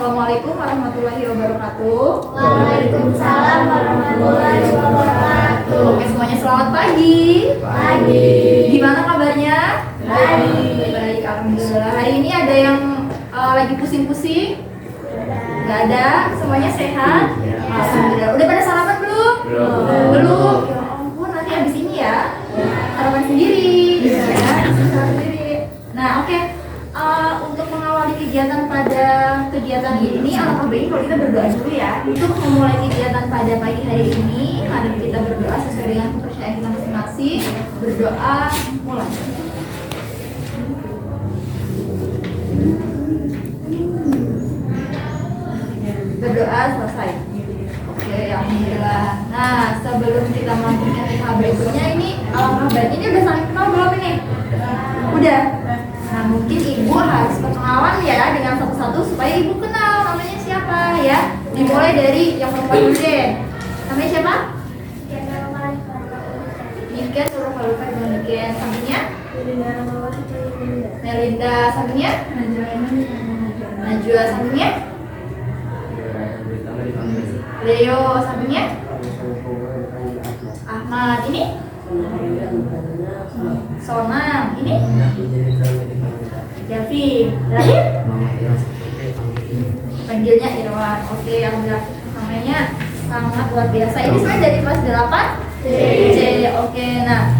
Assalamualaikum warahmatullahi wabarakatuh. Waalaikumsalam warahmatullahi wabarakatuh. Oke, semuanya selamat pagi. Pagi. Gimana kabarnya? Baik. Baik, alhamdulillah. Hari ini ada yang lagi pusing-pusing? Gak ada? Semuanya sehat? Alhamdulillah. Udah pada sarapan belum? Belum. Ya ampun, nanti habis ini ya. Sarapan sendiri. Ya, sarapan sendiri. Nah, oke. Untuk mengawali kegiatan pada kegiatan ini, alangkah baiknya kalau kita berdoa dulu ya. Untuk memulai kegiatan pada pagi hari ini, mari kita berdoa sesuai dengan kepercayaan kita masing-masing. Berdoa mulai. Berdoa selesai. Oke, alhamdulillah. Nah, sebelum kita melanjutkan ke tahap berikutnya, ini alangkah baiknya ini udah saling kenal belum ini? Udah. Nah, mungkin ibu harus perkenalan ya dengan satu-satu supaya ibu kenal namanya siapa ya. Dimulai dari yang perempuan dulu deh. Namanya siapa? Niken, Nurul Niken. Sampingnya? Melinda. Sampingnya? Najwa. Sampingnya? Leo. Sampingnya? Ahmad. Ini? Sonam. Ini? Davi. Terakhir? Panggilnya Irwan. Oke, alhamdulillah. Namanya sangat luar biasa. Ini sebenarnya dari kelas 8 C. Oke, nah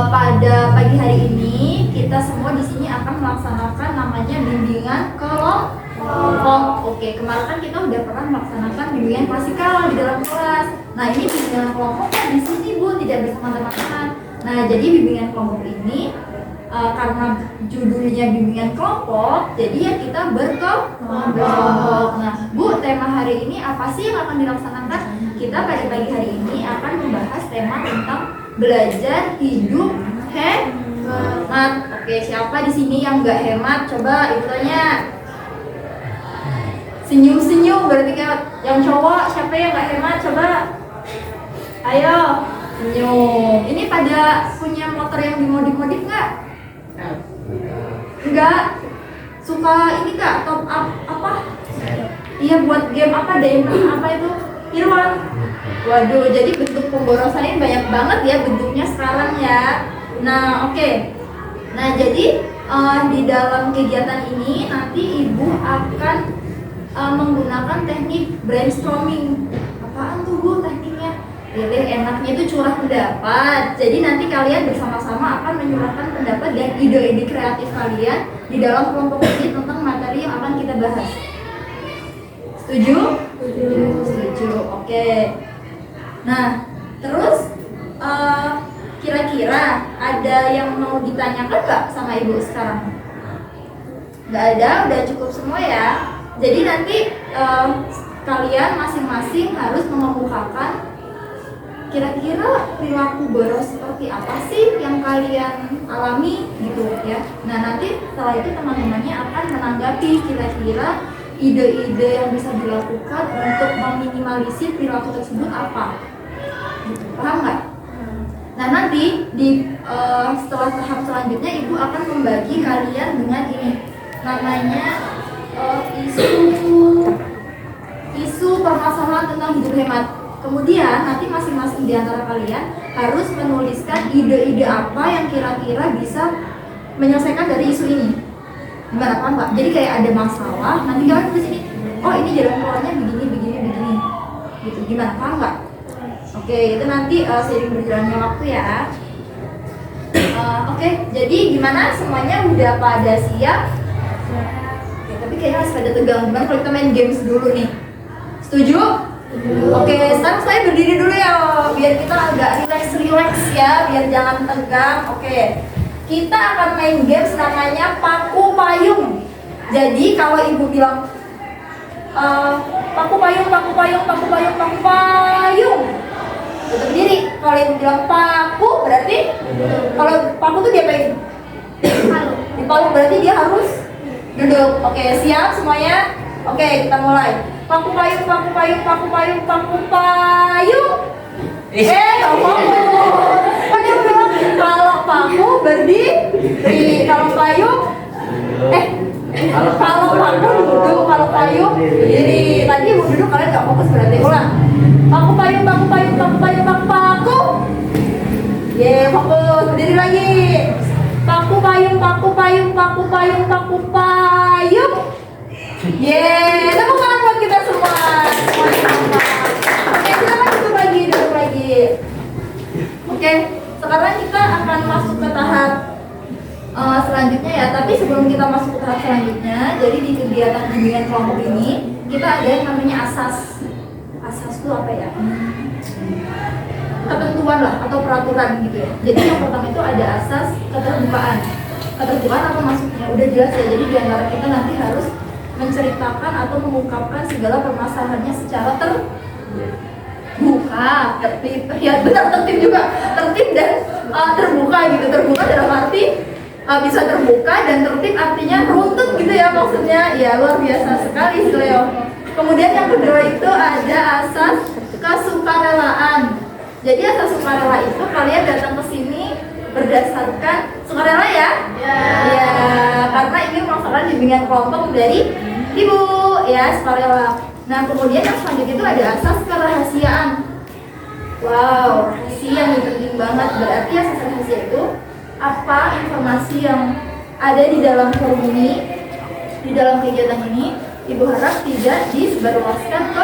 pada pagi hari ini kita semua di sini akan melaksanakan namanya bimbingan kelompok. Oke, kemarin kan kita udah pernah melaksanakan bimbingan klasikal di dalam kelas. Nah, ini bimbingan kelompok kan di sini Bu, tidak bersama teman-teman. Nah, jadi bimbingan kelompok ini karena judulnya bimbingan kelompok, jadi ya kita berkelompok. Nah, Bu, tema hari ini apa sih yang akan dilaksanakan? Kita pada pagi hari ini akan membahas tema tentang belajar hidup hemat. Oke, siapa di sini yang nggak hemat? Coba ibu tanya. Senyum-senyum berarti kan yang cowok siapa yang nggak hemat? Coba. Ayo, senyum. Ini pada punya motor yang dimodif-modif nggak? Enggak. Suka ini Kak, top up apa? Iya, buat game apa deh? Apa itu? Irwan. Waduh, jadi bentuk pemborosan ini banyak banget ya bentuknya sekarang ya. Nah, oke. Nah, jadi di dalam kegiatan ini nanti Ibu akan menggunakan teknik brainstorming. Apaan tuh Bu tekniknya? Pilih enaknya itu curah pendapat. Jadi nanti kalian bersama-sama akan menyurahkan pendapat dan ide-ide kreatif kalian di dalam kelompok ini tentang materi yang akan kita bahas. Setuju? Setuju. Oke. Nah, terus kira-kira ada yang mau ditanyakan nggak sama Ibu sekarang? Nggak ada, udah cukup semua ya. Jadi nanti kalian masing-masing harus mengemukakan kira-kira perilaku boros seperti apa sih yang kalian alami gitu ya. Nah, nanti setelah itu teman-temannya akan menanggapi kira-kira ide-ide yang bisa dilakukan untuk meminimalisir perilaku tersebut apa. Paham nggak? Nah, nanti setelah tahap selanjutnya Ibu akan membagi kalian dengan ini namanya isu permasalahan tentang hidup hemat. Kemudian nanti masing-masing di antara kalian harus menuliskan ide-ide apa yang kira-kira bisa menyelesaikan dari isu ini. Gimana, paham nggak? Jadi kayak ada masalah, nanti kalian tulis ini, oh ini jalan keluarnya begini. Gitu, gimana, paham nggak? Oke, itu nanti seiring berjalannya waktu ya. Oke, jadi gimana? Semuanya udah pada siap? Oke, tapi kayaknya masih pada tegang. Gimana kalau kita main games dulu nih? Setuju? Oke, sekarang saya berdiri dulu ya, biar kita agak relax ya, biar jangan tegang. Oke, kita akan main games namanya paku payung. Jadi kalau Ibu bilang paku payung, tetap berdiri. Kalau Ibu bilang paku, berarti kalau paku tuh diapain? Dipalung, berarti dia harus duduk. Oke, siap semuanya? Oke, kita mulai. Paku payung. Kamu bilang kalau paku berdiri, kalau payung, kalau paku duduk, kalau payung berdiri. Tadi ibu duduk kalian nggak fokus berarti. Ulang. Paku payung, paku payung, paku payung, paku paku. Fokus berdiri lagi. Paku payung, paku payung, paku payung, paku payung. Tepuk tangan buat kita semua. Oke, silakan duduk lagi. Oke, sekarang kita akan masuk ke tahap selanjutnya ya. Tapi sebelum kita masuk ke tahap selanjutnya, jadi di kegiatan bimbingan kelompok ini kita ada yang namanya asas. Asas itu apa ya? Ketentuan lah atau peraturan gitu ya. Jadi yang pertama itu ada asas keterbukaan. Keterbukaan apa maksudnya? Udah jelas ya. Jadi di antara kita nanti harus menceritakan atau mengungkapkan segala permasalahannya secara terbuka, tertib. Ya benar, tertib juga. Tertib dan terbuka gitu. Terbuka dalam arti bisa terbuka dan tertib artinya runtut gitu ya maksudnya. Ya luar biasa sekali sih Leo. Kemudian yang kedua itu ada asas kesukarelaan. Jadi asas sukarela itu kalian datang ke sini berdasarkan sukarela ya? Ya, karena ini masalah bimbingan kelompok dari ibu ya, sukarela. Nah kemudian yang selanjutnya itu ada asas kerahasiaan. Wow, rahasia nih penting banget. Berarti asas rahasia itu apa informasi yang ada di dalam forum ini, di dalam kegiatan ini, ibu harap tidak disebarluaskan ke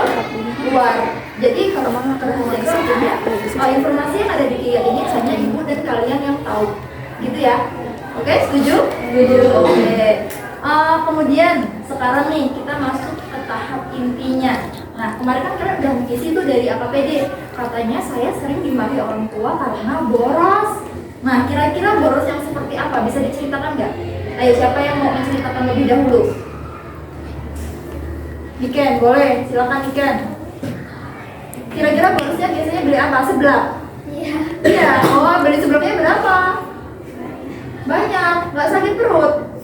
luar. Jadi kalau mau kerahasiaan itu informasi yang ada di kegiatan ini hanya ibu dan kalian yang tahu, gitu ya. Oke, setuju? Setuju. Oke. Kemudian sekarang nih kita masuk ke tahap intinya. Nah kemarin kan kalian udah mengisi itu dari AKPD. Katanya saya sering dimarahi orang tua karena boros. Nah kira-kira boros yang seperti apa? Bisa diceritakan nggak? Ayo siapa yang mau menceritakan lebih dahulu? Iken, boleh, silakan Iken. Kira-kira borosnya biasanya beli apa? Seblak? Iya. Oh, beli seblaknya berapa? Banyak, nggak sakit perut?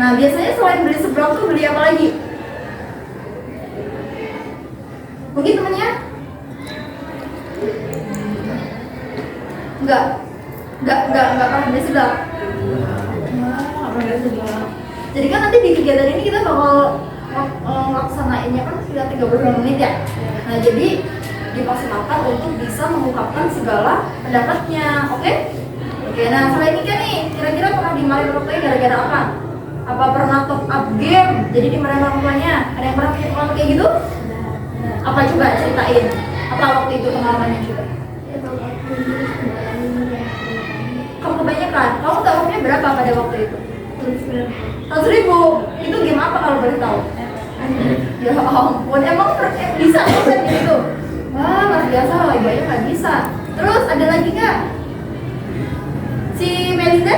Nah, biasanya selain beli seblak tuh beli apa lagi? Mungkin temennya? Enggak pernah beli seblak? Jadi kan nanti di kegiatan ini kita bakal melaksanainnya kan sudah 30 menit ya. Nah jadi dipersilakan untuk bisa mengungkapkan segala pendapatnya, oke? Nah selain ini kan nih, kira-kira pernah dimarahin orang tuanya gara-gara apa? Apa pernah top up game, jadi dimarahin orang tuanya? Ada yang pernah punya pengalaman kayak gitu? Apa coba ceritain, apa waktu itu pengalamannya coba? Kamu kebanyakan, kamu taruhnya berapa pada waktu itu? 100.000, itu game apa kalau boleh tahu? Ya ampun, emang bisa kan gitu? Wah luar biasa loh, ibunya nggak bisa. Terus ada lagi nggak? Si Melinda?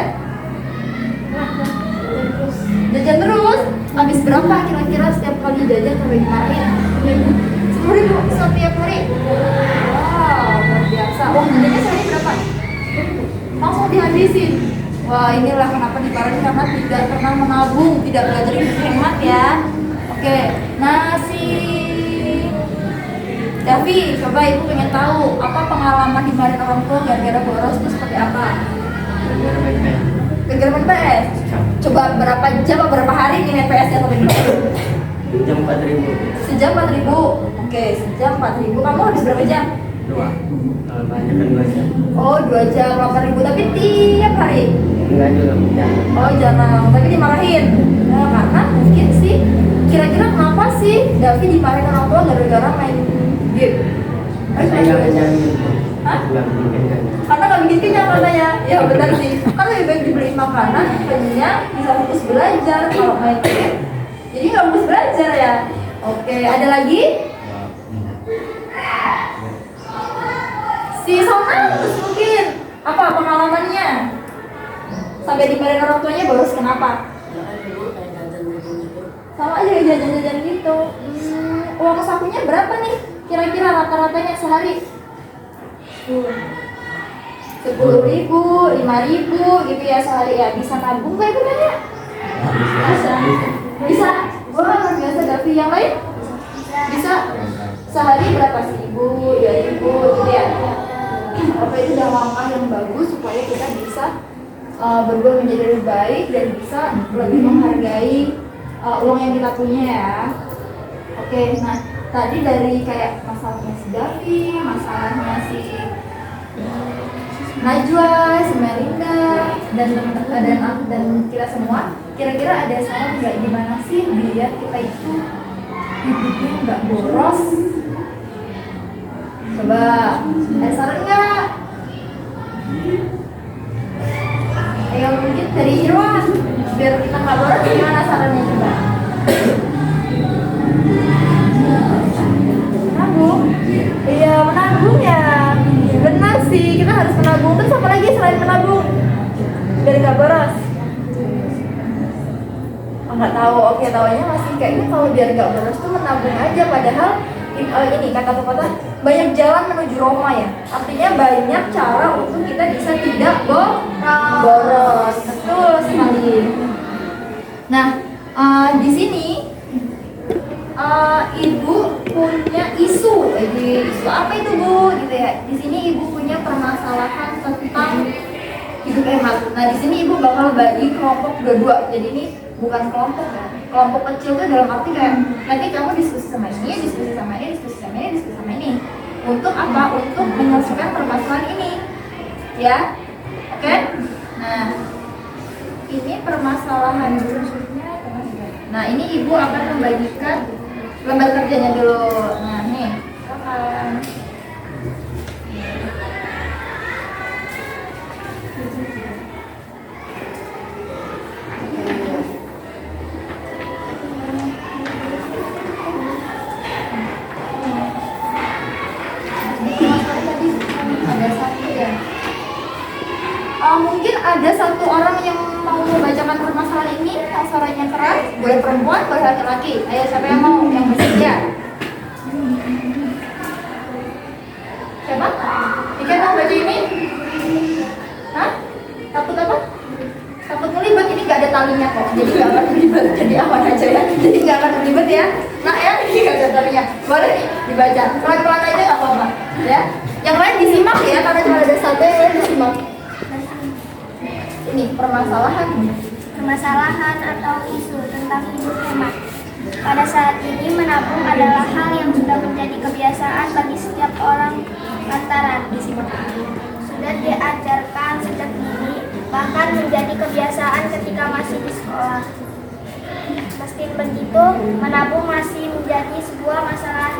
Jajan terus? Habis berapa kira-kira setiap kali jajan sampai dimarahin? 10.000 setiap hari? Wow, luar biasa. Uang jajannya sehari berapa? Langsung dihabisin. Wah inilah kenapa dimarahin, karena tidak pernah menabung, tidak belajar hidup hemat ya. Oke, nah si Davi, coba ibu pengen tahu apa pengalaman dimarahin orang tua gara-gara boros itu seperti apa? Gara-gara main PS? Coba berapa jam atau berapa hari nih main PS atau main PS? Sejam 4.000. Sejam 4.000. Oke, sejam 4.000. Kamu habis berapa jam? 2. Kalau banyak kan 2 jam. Oh 2 jam 8.000, tapi tiap hari? Enggak juga, jarang. Oh jarang, tapi dimarahin. Nah, karena mungkin sih, kira-kira kenapa sih Davi dimarahin orang tua gara-gara main game? Saya nggak kenyang gitu. Hah? Nggak bikin kenyang. Karena nggak bikin kenyang katanya. Ya benar sih, kan lebih baik dibeliin makanan kenyang, bisa fokus belajar. Kalau main game jadi nggak fokus belajar ya. Oke, ada lagi? Si Sona mungkin apa pengalamannya sampai dimarahin orang tuanya boros kenapa? Sama aja kayak jajan-jajan gitu. Uang sakunya berapa nih kira-kira rata-ratanya sehari? 10.000, 5.000 gitu ya sehari ya. Bisa nabung gak itu banyak? Bisa. Wah luar biasa. Davi yang lain? Bisa. Sehari berapa? 1.000, 2.000 gitu ya. Oke, itu udah langkah yang bagus supaya kita bisa berubah menjadi lebih baik dan bisa lebih menghargai uang yang kita punya ya. Oke, nah tadi dari kayak masalahnya si Davi, masalahnya si Najwa, si Melinda, dan aku dan kita semua, kira-kira ada saran nggak gimana sih biar kita itu hidupnya nggak boros? Coba, ada saran nggak? Ayo mungkin dari Irwan, biar kita nggak boros gimana sarannya coba? Menabung? Iya menabung ya. Benar sih, kita harus menabung. Terus apa lagi selain menabung? Biar nggak boros. Oh, nggak tahu. Oke, taunya masih kayaknya kalau biar nggak boros tuh menabung aja. Padahal ini kata pepatah banyak jalan menuju Roma ya. Artinya banyak cara untuk kita bisa tidak boros. Betul sekali. Nah, di sini ibu punya isu, jadi isu apa itu bu? Gitu ya. Di sini ibu punya permasalahan tentang hidup hemat. Nah di sini ibu bakal bagi kelompok dua-dua. Jadi ini bukan kelompok ya. Kelompok kecil itu dalam arti kayak nanti kamu diskusi sama ini, diskusi sama ini, diskusi sama ini, diskusi sama ini. Untuk apa? Untuk menyelesaikan permasalahan ini, ya. Oke? Nah ini permasalahan berikutnya. Nah ini ibu akan membagikan lembar kerjanya dulu. Nah nih, silakan. Ada satu ya. Mungkin ada satu orang yang mau membacakan permasalahan ini yang suaranya keras, boleh perempuan, boleh laki-laki. Ayo siapa yang mau yang bersedia? Siapa? Ika mau baca ini? Hah? Takut apa? Takut ngelibet, ini gak ada talinya kok, jadi gak akan terlibat. Jadi aman aja ya, jadi gak akan terlibat ya. Nah ya, ini gak ada talinya. Boleh nih dibaca, pelan-pelan aja gak apa-apa ya. Yang lain disimak ya, karena cuma ada satu yang lain disimak. Ini permasalahan atau isu tentang hidup hemat. Pada saat ini menabung adalah hal yang sudah menjadi kebiasaan bagi setiap orang lantaran sudah diajarkan sejak dini, bahkan menjadi kebiasaan ketika masih di sekolah. Meski begitu, menabung masih menjadi sebuah masalah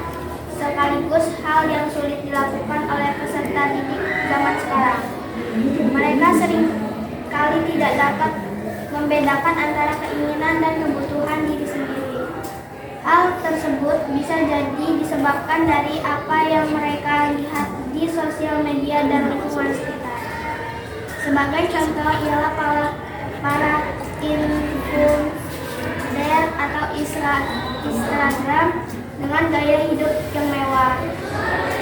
sekaligus hal yang sulit dilakukan oleh peserta didik zaman sekarang. Mereka sering kali tidak dapat membedakan antara keinginan dan kebutuhan diri sendiri. Hal tersebut bisa jadi disebabkan dari apa yang mereka lihat di sosial media dan lingkungan sekitar. Sebagai contoh ialah para influencer atau Instagram dengan gaya hidup yang mewah.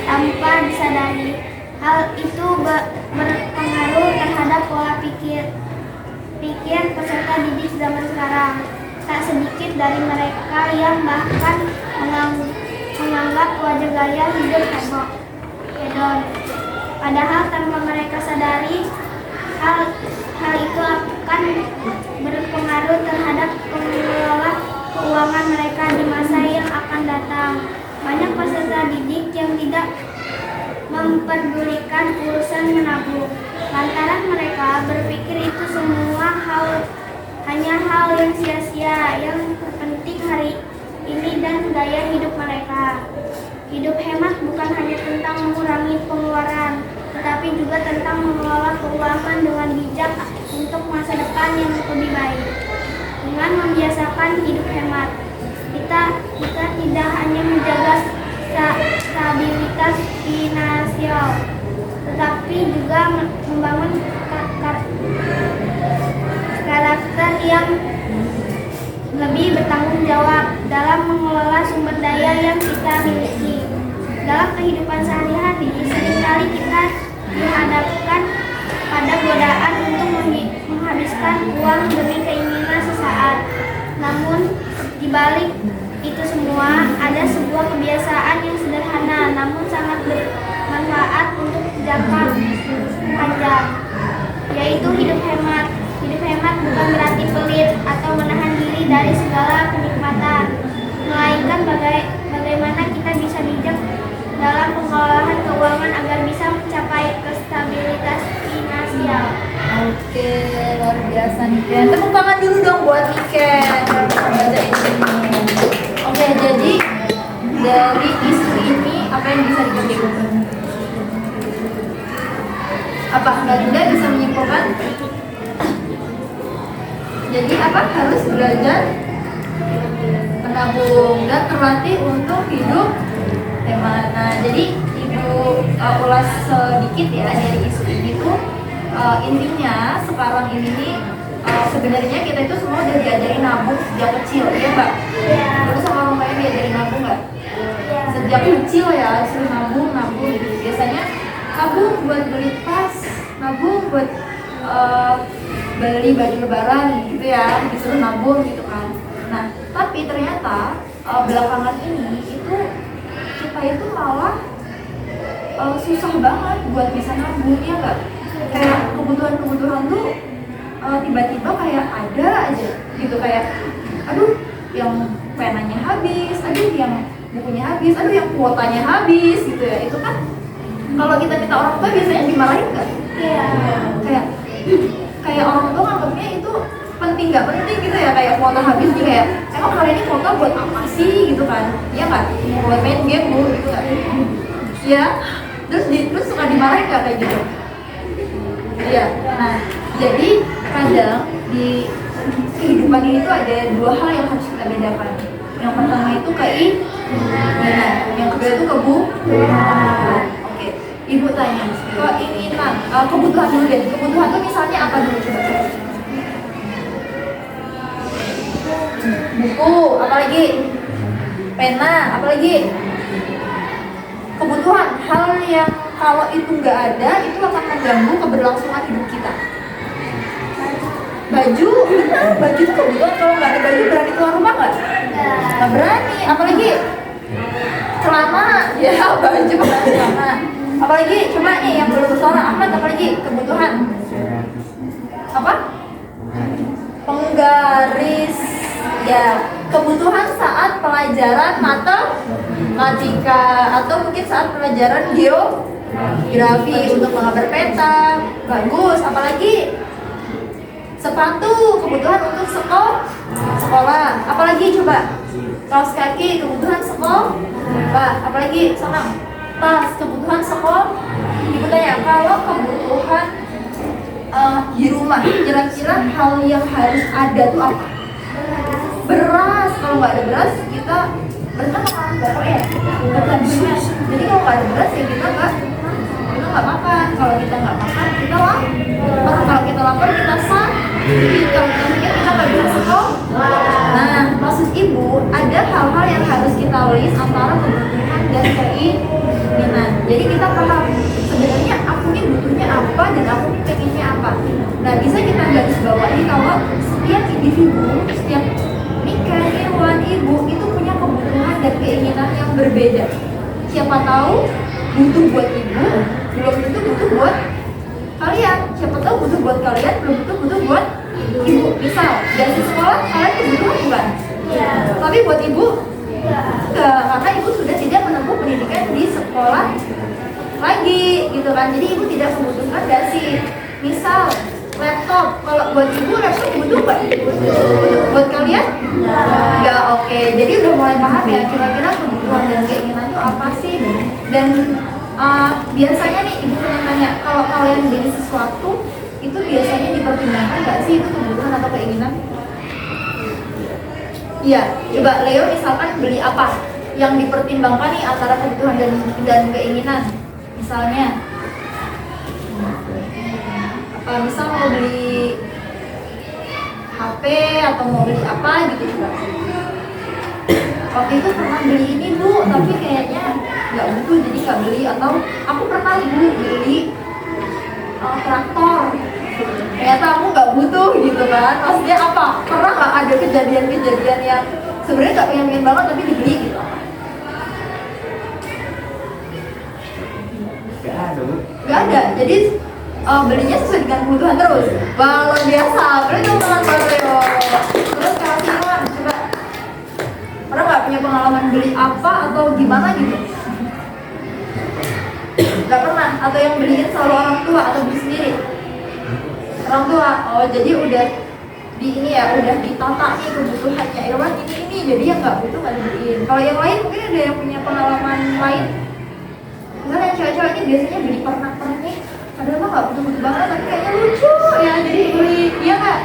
Tanpa disadari, hal itu berpengaruh terhadap pola pikir peserta didik zaman sekarang. Tak sedikit dari mereka yang bahkan menganggap wajah gaya hidup hedon. Padahal tanpa mereka sadari, hal itu akan berpengaruh terhadap pengelola keuangan mereka di masa yang akan datang. Banyak peserta didik yang tidak memperdulikan urusan menabung, lantaran mereka berpikir itu semua hanya hal yang sia-sia. Yang terpenting hari ini dan gaya hidup mereka. Hidup hemat bukan hanya tentang mengurangi pengeluaran, tetapi juga tentang mengelola keuangan dengan bijak untuk masa depan yang lebih baik. Dengan membiasakan hidup hemat, kita tidak hanya menjaga stabilitas finansial, tetapi juga membangun karakter yang lebih bertanggung jawab dalam mengelola sumber daya yang kita miliki. Dalam kehidupan sehari-hari, seringkali kita dihadapkan pada godaan untuk menghabiskan uang demi keinginan sesaat. Namun, di balik itu semua, ada sebuah kebiasaan yang sederhana namun sangat bermanfaat untuk jangka panjang, yaitu hidup hemat. Hidup hemat bukan berarti pelit atau menahan diri dari segala kenikmatan, melainkan biasa Niken. Tepuk tangan dulu dong buat Niken. Baca ini. Oke, jadi dari isu ini apa yang bisa dipetik? Apa Bunda bisa menyimpulkan? Jadi apa harus belajar menabung dan terlatih untuk hidup hemat. Nah, jadi Ibu ulas sedikit ya dari isu ini tuh intinya sekarang ini nih sebenarnya kita itu semua udah diajarin nabung sejak kecil ya Mbak? Iya. Terus sama orang lain diajarin nabung nggak? Iya. Sejak kecil ya suruh nabung gitu. Biasanya nabung buat beli tas, nabung buat beli baju lebaran gitu ya, disuruh nabung gitu kan. Nah tapi ternyata belakangan ini itu kita itu malah susah banget buat bisa nabung ya nggak? Kayak kebutuhan tuh tiba-tiba kayak ada aja gitu, kayak aduh yang penanya habis, aduh yang bukunya habis, aduh yang kuotanya habis gitu ya. Itu kan kalau kita minta orang tua biasanya dimarahin nggak? Iya. Kayak orang tua nganggapnya itu penting nggak penting gitu ya, kayak kuota habis juga ya. Emang kalian ini kuota buat apa sih gitu kan? Iya kan? Buat main game bu gitu kan? Ya. Terus suka dimarahin nggak kayak gitu? Iya. Nah jadi kadang di kehidupan ini tuh ada dua hal yang harus kita bedakan. Yang pertama itu keinginan, yang kedua itu kebutuhan. Oke, Ibu tanya, keinginan, kebutuhan dulu deh. Kebutuhan tuh misalnya apa dulu coba? Buku, apalagi? Pena, apalagi? Kebutuhan, hal yang kalau itu nggak ada, itu akan mengganggu keberlangsungan hidup kita. Baju, benar, baju itu kebutuhan. Kalau nggak ada baju berani keluar rumah nggak? Nggak berani, apalagi? Celana, ya baju bukan celana. Apalagi, coba nih yang belum bersuara, Ahmad, apalagi kebutuhan? Apa? Penggaris, ya kebutuhan saat pelajaran matematika atau mungkin saat pelajaran geografi untuk menggambar peta. Bagus, apalagi? Sepatu, kebutuhan untuk sekolah. Apalagi coba? Kaos kaki, kebutuhan sekolah. Apalagi? Senang. Tas, kebutuhan sekolah. Ibu tanya, kalau kebutuhan di rumah, kira-kira hal yang harus ada tuh apa? Beras. Kalau nggak ada beras, kita makan bapak ya. Jadi kalau nggak ada beras ya kita nggak makan. Kalau kita nggak makan, kita lapar. Kalau kita lapar, kita sakit. Kalau kita sakit, kita nggak bisa sekolah. Nah, maksud ibu ada hal-hal yang harus kita list antara kebutuhan dan keinginan. Jadi kita paham sebenarnya aku ini butuhnya apa dan aku ini pengennya apa. Nah, bisa kita garis bawahi kalau setiap individu, setiap Niken, Irwan, ibu itu punya kebutuhan dan keinginan yang berbeda. Siapa tahu butuh buat ibu, belum tentu butuh buat kalian. Siapa tahu butuh buat kalian, belum tentu butuh buat ibu. Misal dari sekolah kalian kebutuhan bukan? Iya. Tapi buat ibu enggak, karena ibu sudah tidak menempuh pendidikan di sekolah lagi gitu kan. Jadi ibu tidak membutuhkan dasi. Misal laptop, kalau buat ibu laptop butuh nggak? Buat kalian? Enggak. Oke, jadi udah mulai paham ya kira-kira kebutuhan dan keinginan itu apa sih. Dan biasanya nih ibu pernah tanya, kalau kalian beli sesuatu itu biasanya dipertimbangkan nggak sih itu kebutuhan atau keinginan? Iya, coba Leo misalkan beli apa yang dipertimbangkan nih antara kebutuhan dan keinginan? Misalnya misal mau beli HP atau mau beli apa gitu coba. Waktu itu pernah beli ini bu, tapi kayaknya nggak butuh jadi nggak beli. Atau aku pernah bu beli traktor, ternyata aku nggak butuh gitu kan. Maksudnya apa? Pernah nggak ada kejadian-kejadian yang sebenarnya nggak pengen banget tapi dibeli gitu? Nggak ada. Jadi belinya sesuai dengan kebutuhan terus. Wah, luar biasa. Beli teman-teman Leo. Terus kalau Simon, coba pernah nggak punya pengalaman beli apa atau gimana gitu? Nggak pernah. Atau yang beliin selalu orang tua atau beli sendiri? Orang tua. Oh, jadi udah di ini ya, udah ditata nih kebutuhannya Irwan ini, jadi yang nggak butuh nggak dibeliin. Kalau yang lain mungkin ada yang punya pengalaman lain. Misalnya yang cewek-cewek ini biasanya beli pernak-pernik, padahal mah nggak butuh-butuh banget, tapi kayaknya lucu ya, jadi beli, iya nggak?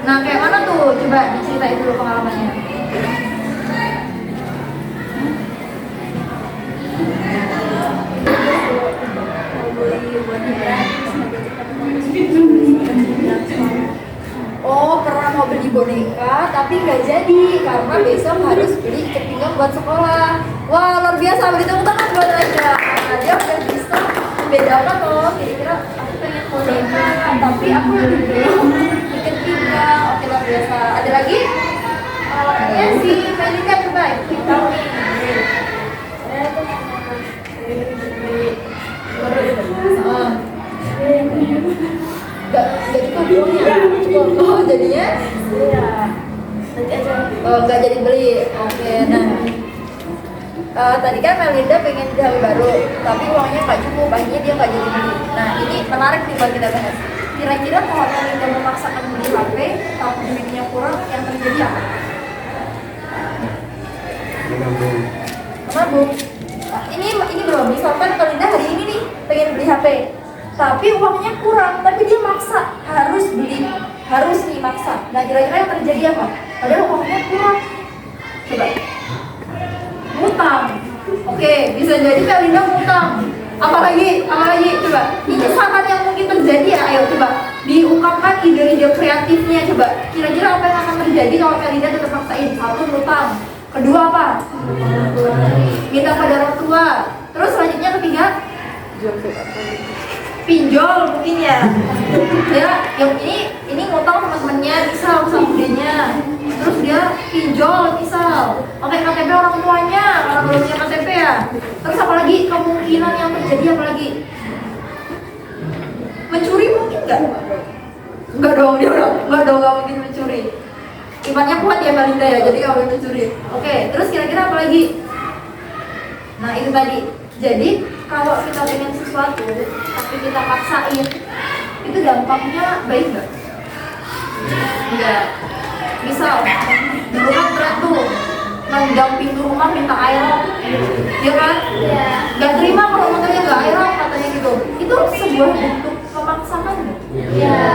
Nah, kayak mana tuh? Coba diceritain dulu pengalamannya. Oh, pernah mau beli boneka tapi nggak jadi karena besok harus beli ikat pinggang buat sekolah. Wah, luar biasa, beri tepuk tangan buat Aja. Nah, dia udah bisa membedakan loh, kira-kira aku pengen boneka tapi aku lagi belum ikat pinggang. Oke, luar biasa. Ada lagi? Ya si Melika, coba kita tahu nih. Gak cukup ya? Cukup. Oh, jadinya? Iya. Nanti aja. Oh, gak jadi beli. Oke, nah tadi kan Melinda pengen beli HP baru, tapi uangnya gak cukup, akhirnya dia gak jadi beli. Nah, ini menarik nih buat kita bahas. Kira-kira kalau Melinda memaksakan beli HP, tapi duitnya kurang, yang terjadi apa? Menabung. Menabung. Nah, ini belum, misalkan Melinda hari ini nih pengen beli HP, tapi uangnya kurang, tapi dia maksa harus beli, harus nih maksa. Nah, kira-kira yang terjadi apa? Padahal uangnya kurang. Coba. Ngutang. Oke, bisa jadi Melinda ngutang. Apalagi, coba. Ini saran yang mungkin terjadi ya. Ayo coba diungkapkan ide-ide kreatifnya. Coba. Kira-kira apa yang akan terjadi kalau Melinda tetap maksain? Satu, ngutang. Kedua apa? Minta pada orang tua. Terus selanjutnya ketiga? Pinjol mungkin ya. Ya, yang ini ngutang teman-temannya, misal sama budenya. Terus dia pinjol misal. Oke, KTP orang tuanya, orang belum punya KTP ya. Terus apalagi kemungkinan yang terjadi apalagi? Mencuri mungkin nggak? Nggak dong, nggak mungkin mencuri. Imannya kuat ya Melinda ya, jadi nggak boleh mencuri. Oke, terus kira-kira apa lagi? Nah, itu tadi. Jadi kalau kita pengen sesuatu tapi kita paksain, itu dampaknya baik nggak? Enggak. Misal dulu kan berat tuh nendang pintu rumah minta air, ya kan? Iya. Gak terima kalau motornya nggak air katanya gitu. Itu sebuah bentuk memaksakan nggak? Iya.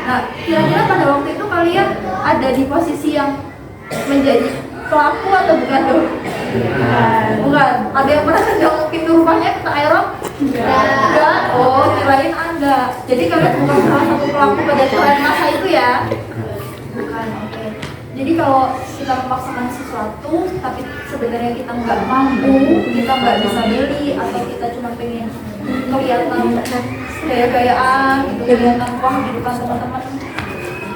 Nah, kira-kira pada waktu itu kalian ada di posisi yang menjadi pelaku atau bukan tuh? Bukan. Ada yang pernah nendang pintu rumahnya minta air? Enggak. Oh, kirain ada. Jadi kalian bukan salah satu pelaku pada tren masa itu ya? Bukan. Oke. Jadi kalau kita memaksakan sesuatu, tapi sebenarnya kita nggak mampu, kita nggak bisa beli, atau kita cuma pengen kelihatan gaya-gayaan, gitu, kelihatan wah di depan teman-teman,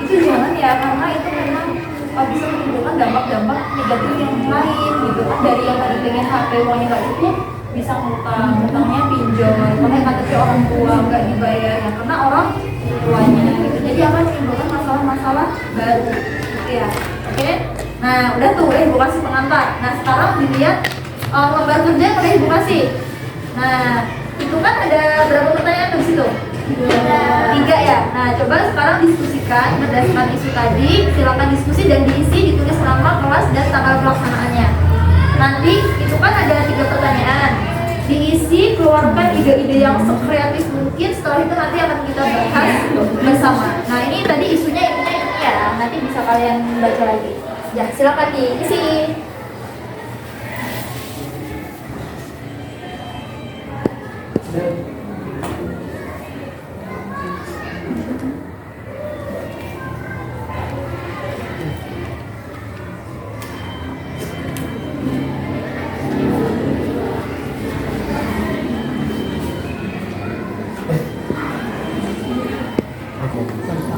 itu jangan ya, karena itu memang bisa menimbulkan dampak-dampak negatif yang lain gitu kan. Dari yang tadi pengen HP uangnya nggak cukup, bisa ngutangnya pinjol, pakai KTP orang tua nggak dibayar ya karena orang tuanya gitu. Jadi akan menimbulkan masalah-masalah baru ya. Oke. Nah, udah tuh ibu kasih pengantar. Nah, sekarang dilihat lembar kerja yang udah ibu kasih. Nah, itu kan ada berapa pertanyaan di situ? 3 ya. Nah, coba sekarang diskusikan berdasarkan isu tadi. Silakan diskusi dan diisi, ditulis nama, kelas, dan tanggal pelaksanaannya. Nanti itu kan ada 3 pertanyaan. Diisi, keluarkan ide-ide yang sekreatif mungkin. Setelah itu nanti akan kita bahas bersama. Nah, ini tadi isunya ini ya. Nanti bisa kalian baca lagi. Ya, silakan diisi.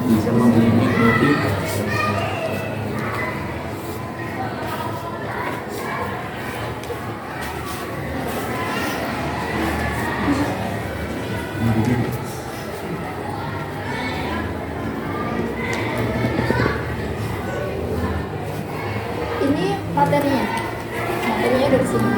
Bisa memiliki Ini materinya udah di sini.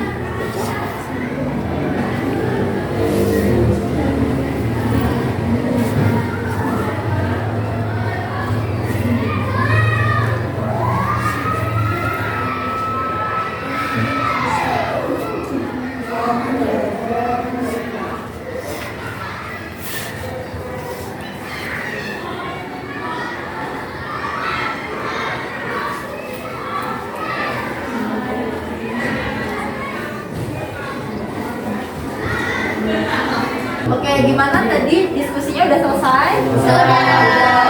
Oke, gimana tadi diskusinya udah selesai?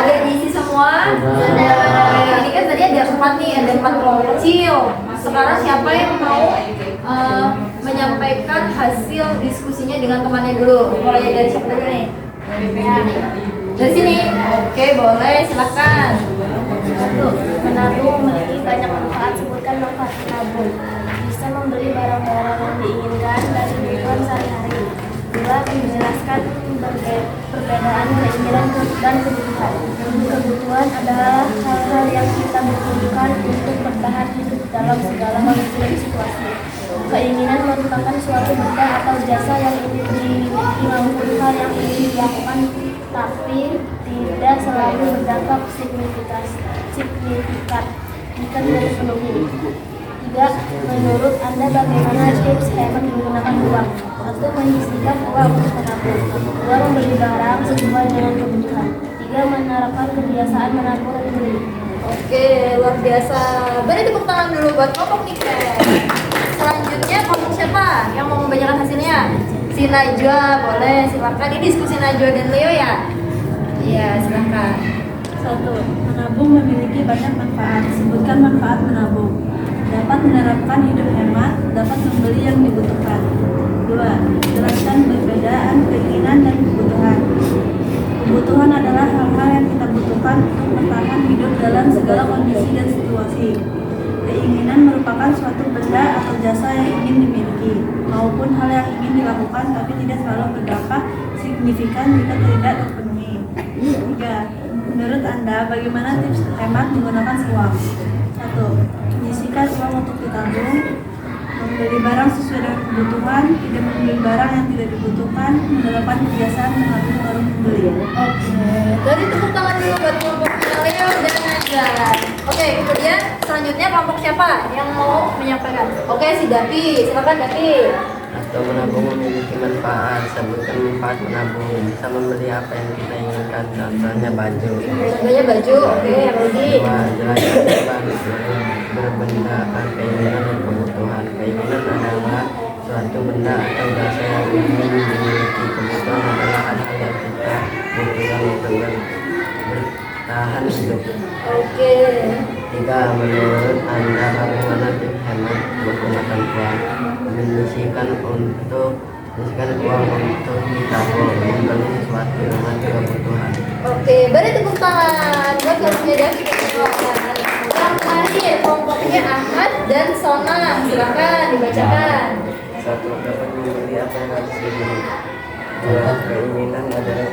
Udah diisi semua? Oke, ini kan tadi ada 4 nih, ada 4 kelompok kecil. Sekarang siapa yang mau menyampaikan hasil diskusinya dengan temannya dulu? Mulai dari siapa dulu nih? Dari sini? Oke, boleh, silakan. 1. Menabung memiliki banyak manfaat. Sebutkan manfaat menabung. Bisa membeli barang-barang yang diinginkan dari kebutuhan sehari-hari. 2. Menjelaskan perbedaan keinginan dan kebutuhan. Kebutuhan adalah hal-hal yang kita butuhkan untuk bertahan hidup dalam segala kondisi dan situasi. Keinginan merupakan suatu benda atau jasa yang dimiliki maupun hal yang ingin dilakukan, tapi tidak selalu berdampak signifikan jika tidak dipenuhi. 3. Menurut Anda bagaimana tips hemat menggunakan uang? 1. Menyisihkan uang untuk menabung. 2. Membeli barang sesuai dengan kebutuhan. 3. Menerapkan kebiasaan menabung dan membeli. Oke, luar biasa. Beri tepuk tangan dulu buat kelompok Niken. Selanjutnya kelompok siapa yang mau membacakan hasilnya? Si Najwa, boleh, silakan. Ini diskusi Najwa dan Leo ya? Iya, silakan. 1. Menabung memiliki banyak manfaat. Sebutkan manfaat menabung. Dapat menerapkan hidup hemat, dapat membeli yang dibutuhkan. 2. Jelaskan perbedaan keinginan dan kebutuhan. Kebutuhan adalah hal-hal yang kita butuhkan untuk bertahan hidup dalam segala kondisi dan situasi. Keinginan merupakan suatu benda atau jasa yang ingin dimiliki, maupun hal yang ingin dilakukan tapi tidak selalu berdampak signifikan jika tidak terpenuhi. 3. Menurut Anda, bagaimana tips hemat menggunakan uang? 1. Menyisihkan uang untuk ditabung. Membeli barang sesuai dengan kebutuhan, tidak membeli barang yang tidak dibutuhkan, menerapkan kebiasaan menabung baru membeli. Oke, dari tepuk tangan dulu buat kelompoknya Leo dan Najwa. Oke, kemudian selanjutnya kelompok siapa yang mau menyampaikan? Oke, si Dapi, silakan Dapi. Atau menabung memiliki manfaat. Sebutkan manfaat menabung. Bisa membeli apa yang kita inginkan. Contohnya baju. Contohnya baju, oke, yang lagi. 2. Jelaskan berbendakan keinginan dan kebutuhan. Keinginan adalah suatu benda atau jasa yang ingin dimiliki. Kebutuhan adalah hal-hal yang kita butuhkan untuk bertahan hidup. Oke. 3. Menurut Anda bagaimana tips hemat menggunakan uang? Menyisihkan uang untuk ditabung, membeli sesuatu dengan kebutuhan. Oke, beri tepuk tangan buat kelompoknya Dapi dan kelompoknya. Yang terakhir kelompoknya Ahmad dan Sona, silakan dibacakan. 1. Dapat membeli apa yang harus dibeli. 2. Keinginan adalah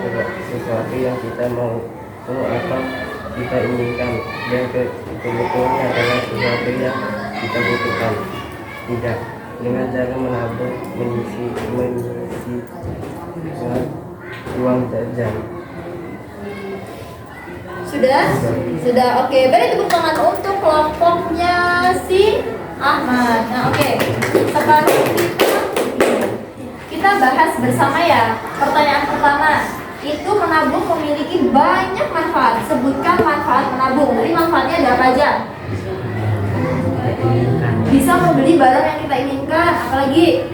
sesuatu yang kita mau atau kita inginkan, dan kebutuhan adalah sesuatu yang kita butuhkan. 3. Dengan cara menabung, mengisi uang jajan. Sudah, oke. Beri tepuk tangan untuk kelompoknya si Ahmad. Nah, oke. Sekarang kita bahas bersama ya. Pertanyaan pertama, itu menabung memiliki banyak manfaat. Sebutkan manfaat menabung. Jadi manfaatnya ada apa aja? Bisa membeli barang yang kita inginkan, apalagi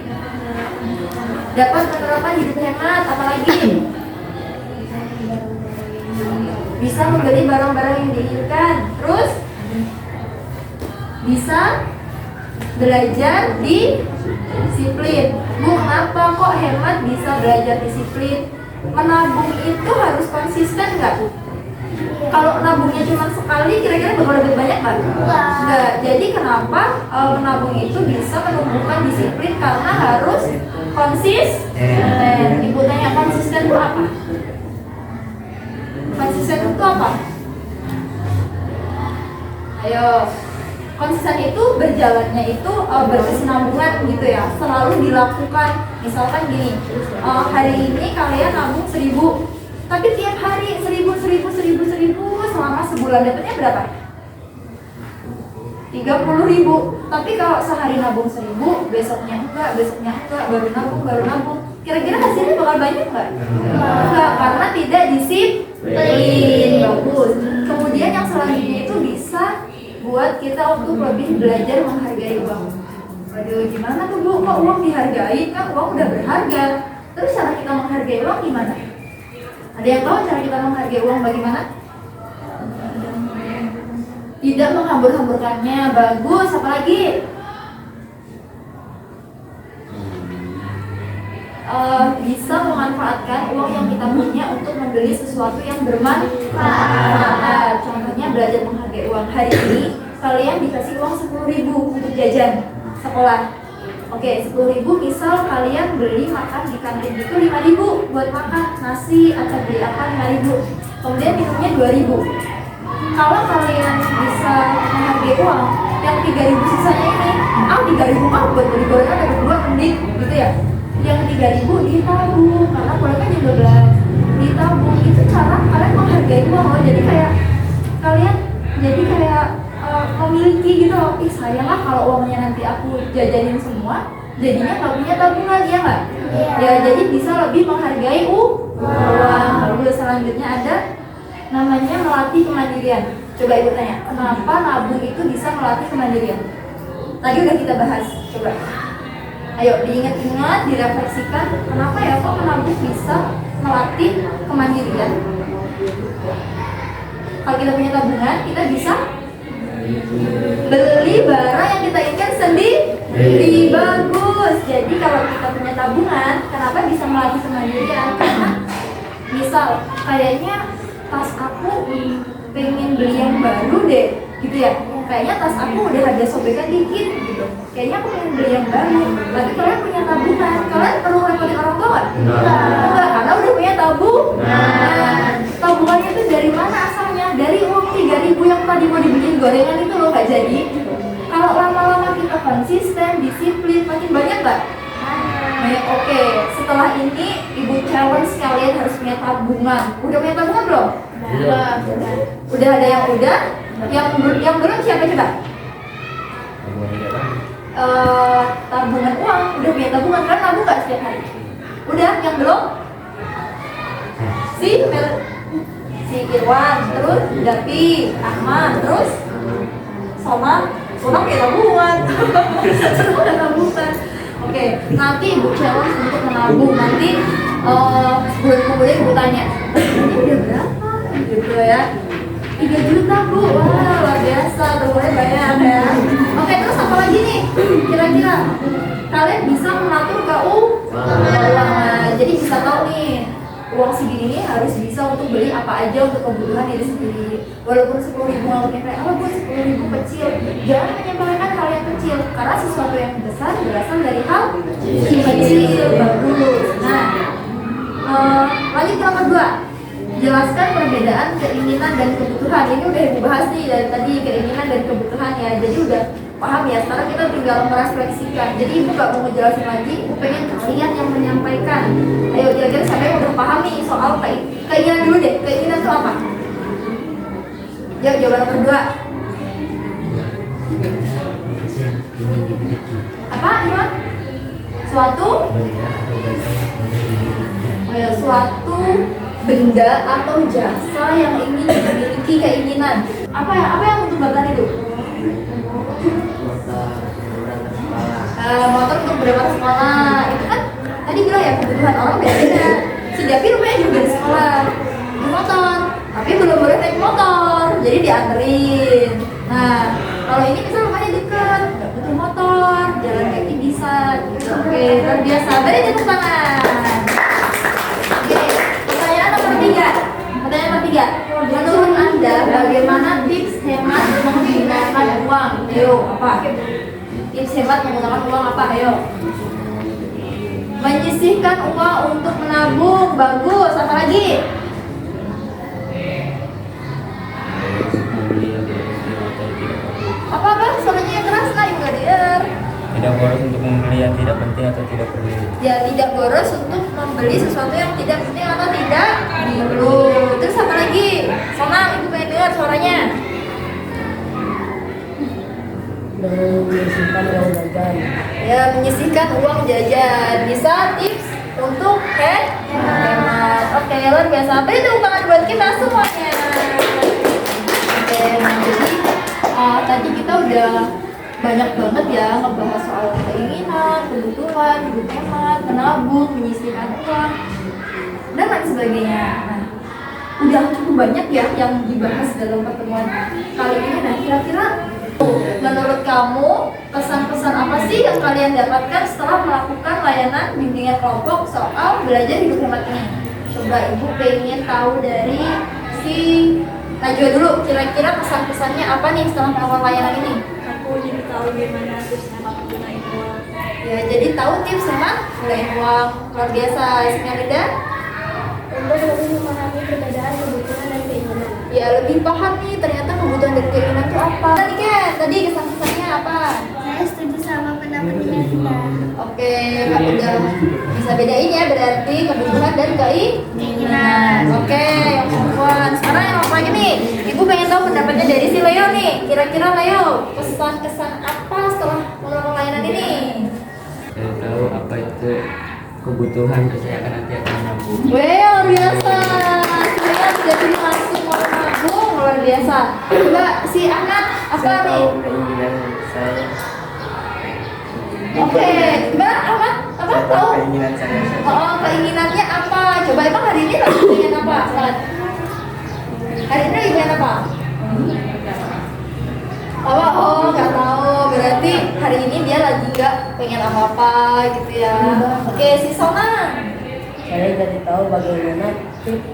dapat menerapkan hidup hemat, apalagi bisa membeli barang-barang yang diinginkan, terus bisa belajar disiplin. Bu, kenapa kok hemat bisa belajar disiplin? Menabung itu harus konsisten nggak? Kalau nabungnya cuma sekali, kira-kira bakal dapat banyak nggak? Nggak. Jadi kenapa menabung itu bisa menumbuhkan disiplin? Karena harus konsisten. Ibu tanya, konsisten itu apa? Konsisten itu apa? Ayo. Konsisten itu berjalannya itu berkesinambungan gitu ya, selalu dilakukan. Misalkan gini, hari ini kalian nabung 1.000, tapi tiap hari 1.000 selama sebulan, dapatnya berapa? 30.000. Tapi kalau sehari nabung 1.000, besoknya enggak, baru nabung. Kira-kira hasilnya bakal banyak nggak? Enggak, karena tidak disiplin. Bagus. Kemudian yang selanjutnya itu bisa buat kita untuk lebih belajar menghargai uang. Waduh, gimana tuh Bu? Kok uang dihargai? Kan uang udah berharga. Terus cara kita menghargai uang gimana? Ada yang tahu cara kita menghargai uang bagaimana? Tidak menghambur-hamburkannya. Bagus. Apa lagi? Bisa memanfaatkan uang yang kita punya untuk membeli sesuatu yang bermanfaat. Contohnya belajar menghargai uang. Hari ini kalian dikasih uang 10.000 untuk jajan sekolah. Oke, 10.000 misal kalian beli makan di kantin itu 5.000 buat makan nasi atau beli apa 5.000. Kemudian minumnya 2.000. Kalau kalian bisa menghargai uang yang 3.000 sisanya ini, 3.000 buat beli gorengan ada berdua mending gitu ya. Yang 3.000 ditabung karena kuliah kan jam 12. Ditabung itu cara kalian menghargai uang loh. Jadi kayak kalian memiliki gitu loh. Sayang lah kalau uangnya nanti aku jajanin semua, jadinya nggak punya tabungan, ya nggak? Ya jadi bisa lebih menghargai uang. Lalu selanjutnya ada namanya melatih kemandirian. Coba ibu tanya, kenapa nabung itu bisa melatih kemandirian? Tadi udah kita bahas, coba. Ayo diingat-ingat, direfleksikan, kenapa ya kok menabung bisa melatih kemandirian? Kalau kita punya tabungan, kita bisa beli barang yang kita inginkan sendiri. Bagus. Jadi kalau kita punya tabungan, kenapa bisa melatih kemandirian? Karena misal kayaknya tas aku pengen beli yang baru deh, gitu ya. Kayaknya tas aku udah ada sobekan dikit gitu. Kayaknya aku pengen beli yang baru. Tapi kalian punya tabungan, kalian perlu repotin orang tua nggak? Enggak, karena udah punya tabungan. Tabungannya itu dari mana asalnya? Dari uang 3.000 yang tadi mau dibeliin gorengan itu loh, nggak jadi. Kalau lama-lama kita konsisten, disiplin, makin banyak nggak? Banyak. Oke, setelah ini ibu challenge kalian harus punya tabungan. Udah punya tabungan belum? Udah ada yang udah? Yang belum siapa coba? Tabungan uang. Udah punya tabungan kan? Nabung nggak setiap hari? Udah, yang belum? Si Irwan, terus Dapi, Ahmad, terus Sona punya tabungan. Semua udah tabungan. Oke, nanti ibu challenge untuk menabung. Nanti sebulan kemudian ibu tanya, ini udah berapa? Gitu ya. 3 juta bu, wah luar biasa, tabungannya banyak ya. Oke, terus apa lagi nih? Kira-kira kalian bisa mengatur keuangan. Jadi bisa tahu nih, uang segini ini harus bisa untuk beli apa aja untuk kebutuhan diri sendiri. Walaupun 10.000 ngomongnya kayak, oh buat 10.000 kecil, jangan menyampaikan hal yang kecil, karena sesuatu yang besar berasal dari hal kecil. Bagus. Nah, lanjut ke nomor 2. Jelaskan perbedaan keinginan dan kebutuhan. Ini udah ibu bahas nih dari tadi, keinginan dan kebutuhan ya. Jadi udah paham ya. Sekarang kita tinggal merefleksikan. Jadi ibu gak mau ngejelasin lagi, ibu pengen kalian yang menyampaikan. Ayo kira-kira siapa yang udah paham nih soal keinginan dulu deh. Keinginan itu apa? Yuk, jawaban nomor 2. Apa Iman? Suatu benda atau jasa yang ingin dimiliki keinginan. Apa yang untuk bapak itu? Motor untuk berangkat sekolah. Itu kan tadi bilang ya, kebutuhan orang beda-beda. Si Davi rumahnya juga di sekolah, di motor, tapi belum boleh naik motor, jadi dianterin. Nah, kalau ini misal rumahnya dekat, nggak butuh motor, jalan kaki bisa. Gitu. Oke, luar biasa. Beri tepuk tangan. Pertanyaan nomor 3. Menurut Anda bagaimana tips hemat menggunakan uang? Ayo, apa? Tips hemat menggunakan uang apa? Ayo. Menyisihkan uang untuk menabung. Bagus. Apa lagi? Apa? Suaranya yang keras lah, ibu dengar. Tidak boros untuk membeli yang tidak penting atau tidak perlu. Ya, tidak boros untuk membeli sesuatu yang tidak penting atau tidak perlu. Terus apa lagi? Senang, ibu pengen dengar suaranya. Menyisihkan uang jajan. Ya, menyisihkan uang jajan. Bisa tips untuk hemat. Oke, luar biasa. Beri tepuk tangan buat kita semuanya. Oke, nah jadi tadi kita udah banyak banget ya ngebahas soal keinginan, kebutuhan, hidup hemat, menabung, menyisihkan uang, dan lain sebagainya. Nah, udah cukup banyak ya yang dibahas dalam pertemuan kali ini. Nah, kira-kira menurut kamu pesan-pesan apa sih yang kalian dapatkan setelah melakukan layanan bimbingan kelompok soal belajar hidup hemat ini? Coba ibu pengen tahu dari si Najwa dulu, kira-kira pesan-pesannya apa nih setelah melakukan layanan ini? Aku jadi tahu gimana tips hemat menggunakan uang. Ya, jadi tahu tips hemat gunain uang. Luar biasa, Ismia Rida. Untuk lebih memahami perbedaan kebutuhan dan keinginan. Ya, lebih paham nih ternyata kebutuhan dan keinginan itu apa. Tadi Ken, tadi kesan-kesannya apa? Saya setuju sama pendapat Rita. Oke, udah bisa bedain ya berarti kebutuhan dan keinginan. Oke, yang perempuan. Sekarang yang laki-laki nih, ibu pengen tahu pendapatnya dari si Leo nih. Kira-kira Leo, kesan-kesan apa setelah melakukan layanan ini? Saya tahu apa itu kebutuhan, terus saya akan nanti akan nabung. Weh, luar biasa. Saya jadi langsung mau nabung, luar biasa. Coba si Ahmad, apa Saya nih? tahu keinginan saya. Oke, gimana Ahmad? Apa Saya tahu tahu? keinginan saya. Oh, keinginannya apa? Coba emang hari ini lagi pengen apa? Ahmad? Hari ini lagi pengen apa? Oh, nggak tahu. Berarti hari ini dia lagi nggak pengen apa-apa gitu ya. Oke, si Sona. Saya jadi tahu bagaimana tips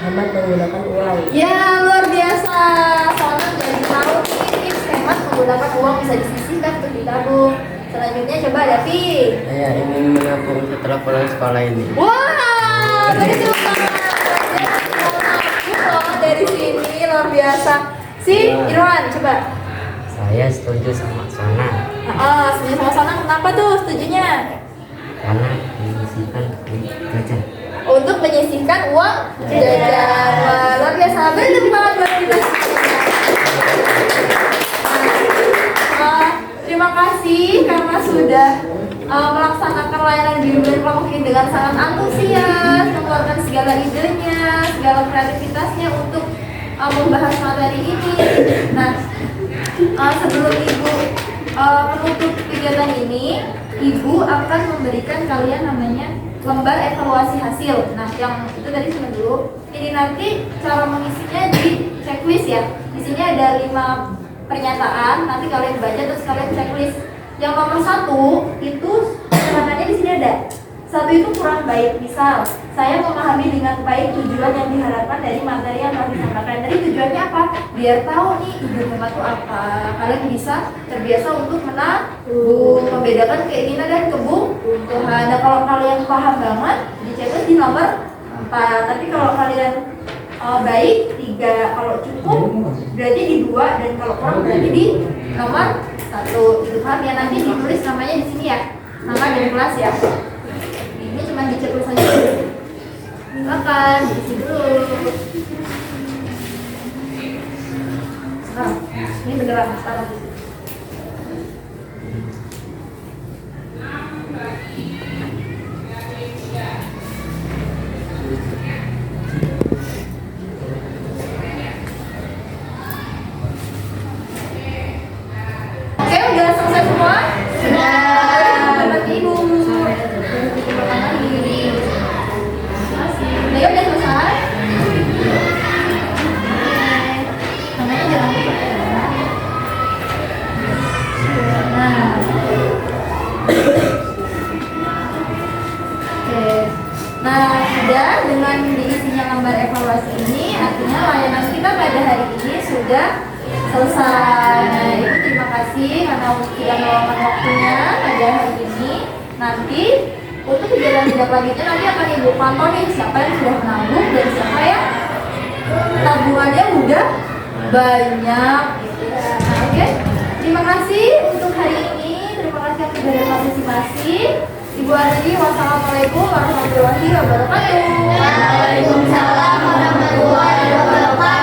hemat menggunakan uang. Ya, luar biasa. Sona jadi tahu nih tips hemat menggunakan uang bisa disisihkan untuk ditabung. Selanjutnya coba Davi. Saya ingin menabung setelah pulang sekolah ini. Wah, tadi tepuk tangan. Dari sini luar biasa. Si Irwan, coba. Saya setuju sama Sona Setuju sama Sona. Kenapa tuh setujunya? karena menyisihkan jajan. Untuk menyisihkan uang jajan. Wah, luar biasa. Beri tepuk tangan buat kita. Terima kasih karena sudah melaksanakan layanan bimbingan kelompok ini dengan sangat antusias, mengeluarkan segala idenya, segala kreativitasnya untuk membahas materi ini. Nah, sebelum ibu menutup kegiatan ini, ibu akan memberikan kalian namanya lembar evaluasi hasil. Nah, yang itu tadi sudah dulu. Ini nanti cara mengisinya di checklist ya. Di sini ada 5 pernyataan. Nanti kalian baca terus kalian checklist. Yang nomor 1 itu keterangannya di sini ada. 1 itu kurang baik. Misal, saya memahami dengan baik tujuan yang diharapkan dari materi yang telah disampaikan. Dari tujuannya apa? Biar tahu nih hidup hemat itu apa. Kalian bisa terbiasa untuk menabung, membedakan keinginan dan kebutuhan. Nah, kalau kalian paham banget, di checklist di nomor 4. Tapi kalau kalian baik 3, kalau cukup berarti di 2, dan kalau kurang berarti di nomor 1. Itu paham ya, nanti ditulis namanya di sini ya, nama dan kelas ya. Ini cuma dicek saja. Silakan diisi dulu. Ini beneran sekarang. Oke, udah selesai semua? Sudah. Ibu. Leo udah selesai? Namanya jangan lupa ya. Nah. Oke. Nah, sudah dengan diisinya lembar evaluasi ini, artinya layanan kita pada hari ini sudah selesai. Nah, Ibu terima kasih karena sudah meluangkan waktunya pada hari ini. Nanti untuk kegiatan tindak lanjutnya nanti akan Ibu pantau nih siapa yang sudah menabung dan siapa yang tabungannya udah banyak gitu ya. Nah, oke. Terima kasih untuk hari ini. Terima kasih atas keberanian masing-masing. Ibu Ardi, wassalamualaikum warahmatullahi wabarakatuh. Waalaikumsalam warahmatullahi wabarakatuh.